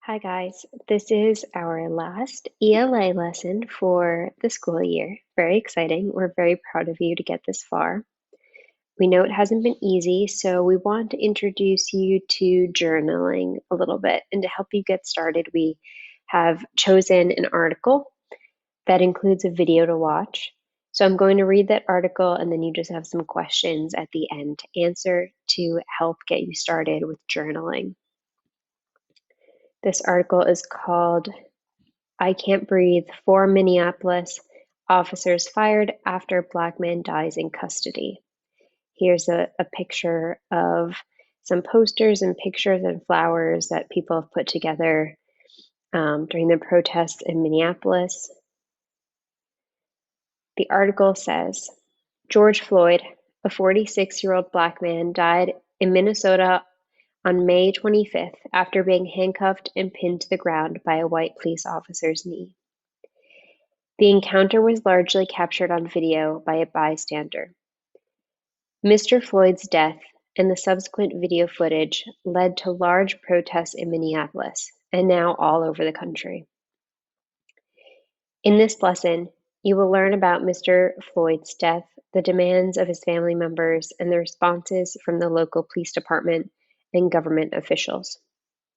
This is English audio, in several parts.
Hi guys, this is our last ELA lesson for the school year. Very exciting. We're very proud of you to get this far. We know it hasn't been easy, so we want to introduce you to journaling a little bit. And to help you get started, we have chosen an article that includes a video to watch. So I'm going to read that article and then you just have some questions at the end to answer to help get you started with journaling. This article is called I Can't Breathe, 4 Minneapolis Officers Fired After Black Man Dies in Custody. Here's a picture of some posters and pictures and flowers that people have put together during the protests in Minneapolis. The article says, George Floyd, a 46-year-old black man, died in Minnesota on May 25th after being handcuffed and pinned to the ground by a white police officer's knee. The encounter was largely captured on video by a bystander. Mr. Floyd's death and the subsequent video footage led to large protests in Minneapolis and now all over the country. In this lesson, you will learn about Mr. Floyd's death, the demands of his family members, and the responses from the local police department and government officials.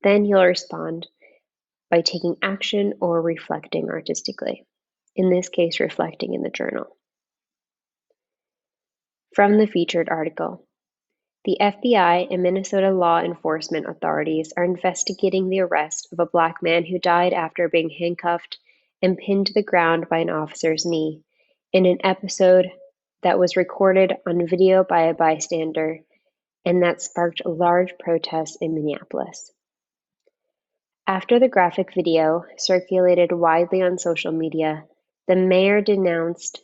Then you'll respond by taking action or reflecting artistically. In this case, reflecting in the journal. From the featured article, the FBI and Minnesota law enforcement authorities are investigating the arrest of a black man who died after being handcuffed and pinned to the ground by an officer's knee in an episode that was recorded on video by a bystander and that sparked large protests in Minneapolis. After the graphic video circulated widely on social media, the mayor denounced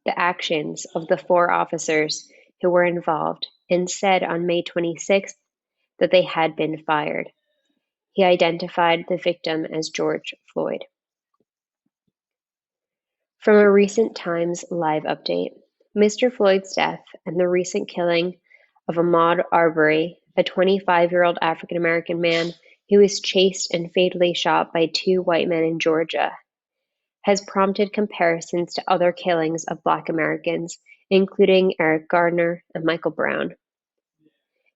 the actions of the 4 officers who were involved and said on May 26th that they had been fired. He identified the victim as George Floyd. From a recent Times Live update, Mr. Floyd's death and the recent killing of Ahmaud Arbery, a 25-year-old African-American man who was chased and fatally shot by 2 white men in Georgia, has prompted comparisons to other killings of Black Americans, including Eric Gardner and Michael Brown.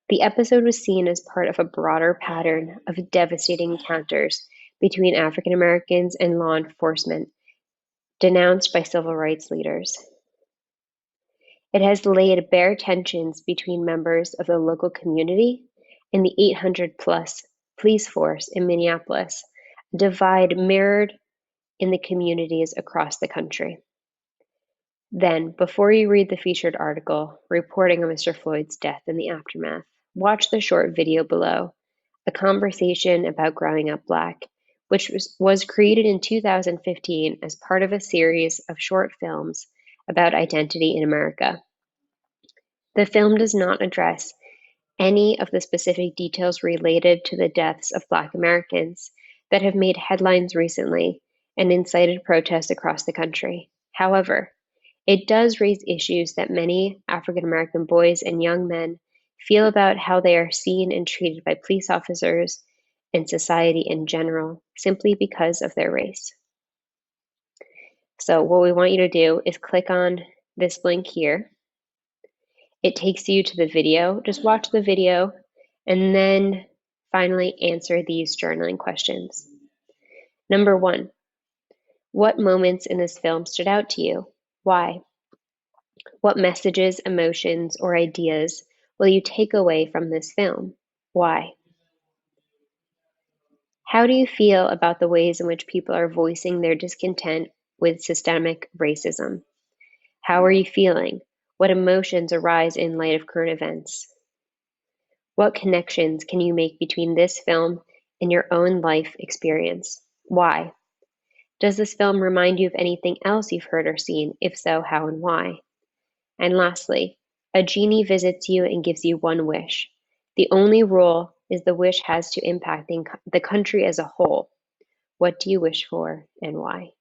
The episode was seen as part of a broader pattern of devastating encounters between African Americans and law enforcement, denounced by civil rights leaders. It has laid bare tensions between members of the local community and the 800-plus police force in Minneapolis, a divide mirrored in the communities across the country. Then, before you read the featured article reporting on Mr. Floyd's death and the aftermath, watch the short video below, A Conversation About Growing Up Black, which was created in 2015 as part of a series of short films about identity in America. The film does not address any of the specific details related to the deaths of Black Americans that have made headlines recently and incited protests across the country. However, it does raise issues that many African American boys and young men feel about how they are seen and treated by police officers and society in general, simply because of their race. So what we want you to do is click on this link here. It takes you to the video. Just watch the video and then finally answer these journaling questions. Number 1, what moments in this film stood out to you? Why? What messages, emotions, or ideas will you take away from this film? Why? How do you feel about the ways in which people are voicing their discontent with systemic racism? How are you feeling? What emotions arise in light of current events? What connections can you make between this film and your own life experience? Why? Does this film remind you of anything else you've heard or seen? If so, how and why? And lastly, a genie visits you and gives you one wish. The only rule is the wish has to impact the country as a whole. What do you wish for and why?